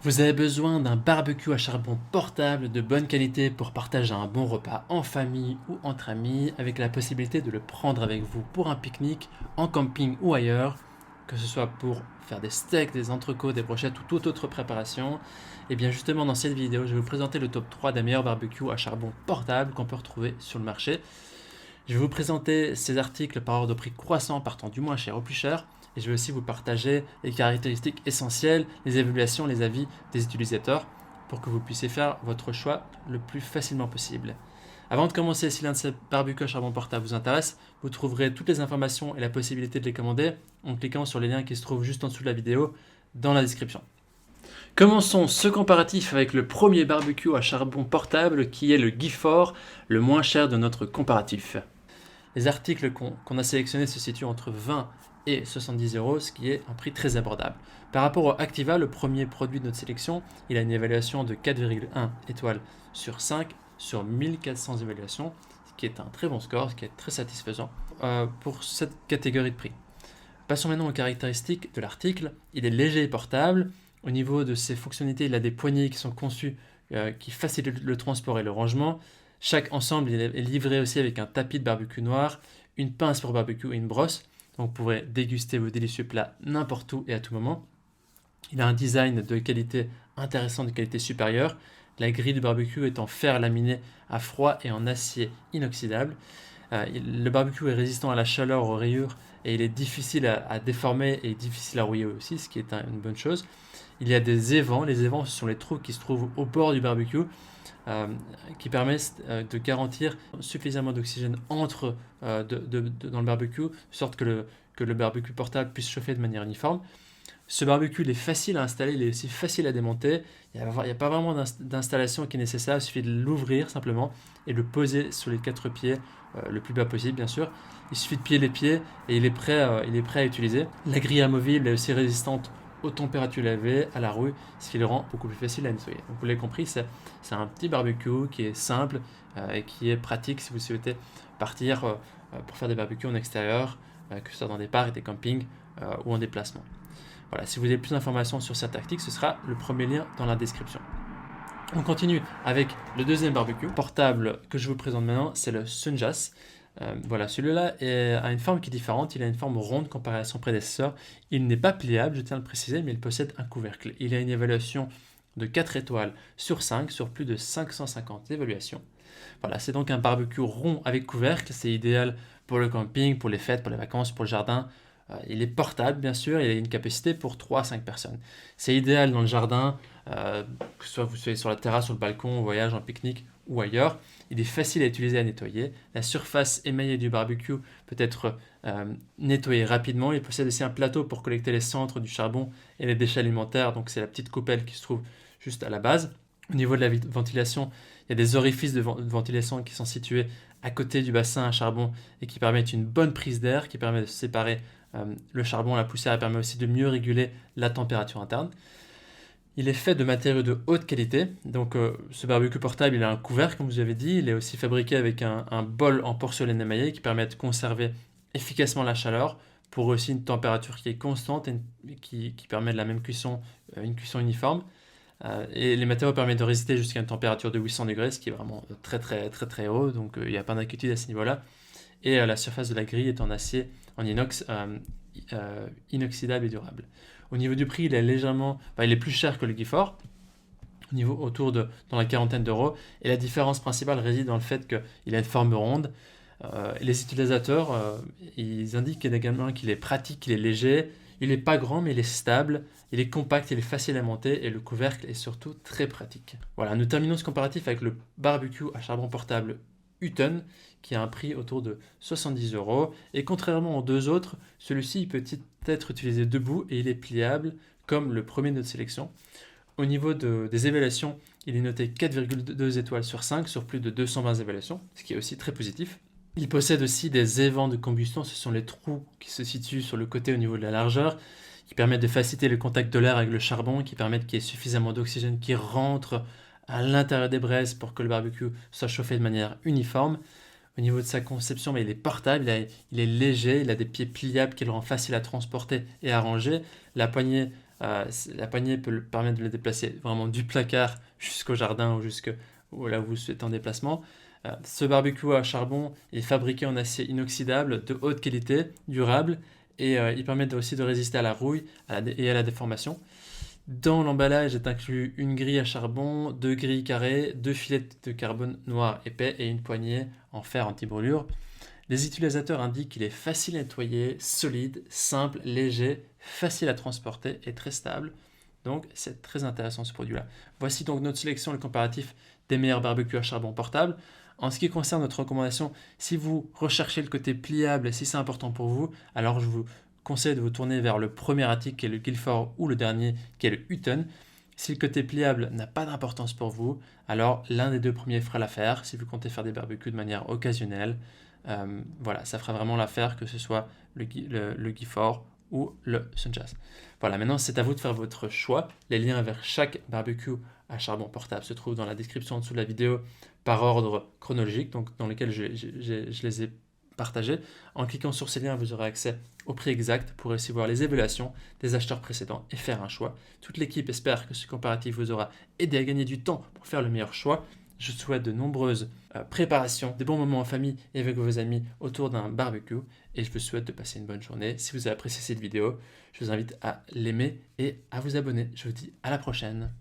Vous avez besoin d'un barbecue à charbon portable de bonne qualité pour partager un bon repas en famille ou entre amis, avec la possibilité de le prendre avec vous pour un pique-nique, en camping ou ailleurs, que ce soit pour faire des steaks, des entrecôtes, des brochettes ou toute autre préparation. Et bien justement dans cette vidéo, je vais vous présenter le top 3 des meilleurs barbecues à charbon portable qu'on peut retrouver sur le marché. Je vais vous présenter ces articles par ordre de prix croissant, partant du moins cher au plus cher. Et je vais aussi vous partager les caractéristiques essentielles, les évaluations, les avis des utilisateurs pour que vous puissiez faire votre choix le plus facilement possible. Avant de commencer, si l'un de ces barbecues à charbon portable vous intéresse, vous trouverez toutes les informations et la possibilité de les commander en cliquant sur les liens qui se trouvent juste en dessous de la vidéo dans la description. Commençons ce comparatif avec le premier barbecue à charbon portable qui est le Gifor, le moins cher de notre comparatif. Les articles qu'on a sélectionnés se situent entre 20 et 70 euros, ce qui est un prix très abordable. Par rapport au Activa, le premier produit de notre sélection, il a une évaluation de 4,1 étoiles sur 5 sur 1400 évaluations, ce qui est un très bon score, ce qui est très satisfaisant pour cette catégorie de prix. Passons maintenant aux caractéristiques de l'article. Il est léger et portable. Au niveau de ses fonctionnalités, il a des poignées qui sont conçues qui facilitent le transport et le rangement. Chaque ensemble est livré aussi avec un tapis de barbecue noir, une pince pour barbecue et une brosse. Donc vous pourrez déguster vos délicieux plats n'importe où et à tout moment. Il a un design de qualité intéressant, de qualité supérieure. La grille du barbecue est en fer laminé à froid et en acier inoxydable. Le barbecue est résistant à la chaleur, aux rayures, et il est difficile à déformer et difficile à rouiller aussi, ce qui est une bonne chose. Il y a des évents. Les évents, ce sont les trous qui se trouvent au bord du barbecue, qui permettent de garantir suffisamment d'oxygène entre dans le barbecue, de sorte que le barbecue portable puisse chauffer de manière uniforme. Ce barbecue il est facile à installer, il est aussi facile à démonter. Il n'y a pas vraiment d'installation qui est nécessaire, il suffit de l'ouvrir simplement et de le poser sur les quatre pieds, le plus bas possible bien sûr. Il suffit de plier les pieds et il est prêt à utiliser. La grille amovible est aussi résistante aux températures élevées, à la rouille, ce qui le rend beaucoup plus facile à nettoyer. Donc vous l'avez compris, c'est un petit barbecue qui est simple et qui est pratique si vous souhaitez partir pour faire des barbecues en extérieur, que ce soit dans des parcs, des campings ou en déplacement. Voilà, si vous avez plus d'informations sur cette tactique, ce sera le premier lien dans la description. On continue avec le deuxième barbecue portable que je vous présente maintenant, c'est le Sunjas. Voilà, celui-là a une forme qui est différente, il a une forme ronde comparée à son prédécesseur. Il n'est pas pliable, je tiens à le préciser, mais il possède un couvercle. Il a une évaluation de 4 étoiles sur 5 sur plus de 550 évaluations. Voilà, c'est donc un barbecue rond avec couvercle, c'est idéal pour le camping, pour les fêtes, pour les vacances, pour le jardin. Il est portable, bien sûr, il a une capacité pour 3 à 5 personnes. C'est idéal dans le jardin, que ce soit vous soyez sur la terrasse, sur le balcon, au voyage, en pique-nique ou ailleurs. Il est facile à utiliser et à nettoyer. La surface émaillée du barbecue peut être nettoyée rapidement. Il possède aussi un plateau pour collecter les centres du charbon et les déchets alimentaires. Donc c'est la petite coupelle qui se trouve juste à la base. Au niveau de la ventilation, il y a des orifices de ventilation qui sont situés à côté du bassin à charbon et qui permettent une bonne prise d'air, qui permet de séparer le charbon, la poussière, permet aussi de mieux réguler la température interne. Il est fait de matériaux de haute qualité. Donc ce barbecue portable, il a un couvercle, comme vous avez dit. Il est aussi fabriqué avec un bol en porcelaine émaillée qui permet de conserver efficacement la chaleur pour aussi une température qui est constante et qui permet de la même cuisson, une cuisson uniforme. Et les matériaux permettent de résister jusqu'à une température de 800 degrés, ce qui est vraiment très très très très haut. Donc il n'y a pas d'inquiétude à ce niveau-là. Et la surface de la grille est en acier, en inox, inoxydable et durable. Au niveau du prix, il est il est plus cher que le Gifor, dans la quarantaine d'euros. Et la différence principale réside dans le fait qu'il a une forme ronde. Les utilisateurs, ils indiquent également qu'il est pratique, qu'il est léger. Il n'est pas grand, mais il est stable. Il est compact, il est facile à monter et le couvercle est surtout très pratique. Voilà, nous terminons ce comparatif avec le barbecue à charbon portable Hutton, qui a un prix autour de 70 euros. Et contrairement aux deux autres, celui-ci peut être utilisé debout et il est pliable comme le premier de notre sélection. Au niveau des évaluations, il est noté 4,2 étoiles sur 5 sur plus de 220 évaluations, ce qui est aussi très positif. Il possède aussi des évents de combustion, ce sont les trous qui se situent sur le côté au niveau de la largeur, qui permettent de faciliter le contact de l'air avec le charbon, qui permettent qu'il y ait suffisamment d'oxygène qui rentre à l'intérieur des braises pour que le barbecue soit chauffé de manière uniforme. Au niveau de sa conception, il est portable, il est léger, il a des pieds pliables qui le rend facile à transporter et à ranger. La poignée La poignée peut permettre de le déplacer vraiment du placard jusqu'au jardin ou là où vous êtes en déplacement. Ce barbecue à charbon est fabriqué en acier inoxydable de haute qualité, durable, et il permet aussi de résister à la rouille et à la déformation. Dans l'emballage est inclus une grille à charbon, 2 grilles carrées, 2 filets de carbone noir épais et une poignée en fer anti-brûlure. Les utilisateurs indiquent qu'il est facile à nettoyer, solide, simple, léger, facile à transporter et très stable. Donc c'est très intéressant ce produit-là. Voici donc notre sélection et le comparatif des meilleurs barbecues à charbon portables. En ce qui concerne notre recommandation, si vous recherchez le côté pliable et si c'est important pour vous, alors je vous conseille de vous tourner vers le premier article qui est le Guilford ou le dernier qui est le Hutton. Si le côté pliable n'a pas d'importance pour vous, alors l'un des deux premiers fera l'affaire si vous comptez faire des barbecues de manière occasionnelle. Voilà, ça fera vraiment l'affaire que ce soit le Guilford ou le Sunjazz. Voilà, maintenant c'est à vous de faire votre choix. Les liens vers chaque barbecue à charbon portable se trouvent dans la description en dessous de la vidéo par ordre chronologique, donc dans lequel je les ai partagés. En cliquant sur ces liens, vous aurez accès au prix exact pour aussi voir les évaluations des acheteurs précédents et faire un choix. Toute l'équipe espère que ce comparatif vous aura aidé à gagner du temps pour faire le meilleur choix. Je souhaite de nombreuses préparations, des bons moments en famille et avec vos amis autour d'un barbecue. Et je vous souhaite de passer une bonne journée. Si vous avez apprécié cette vidéo, je vous invite à l'aimer et à vous abonner. Je vous dis à la prochaine.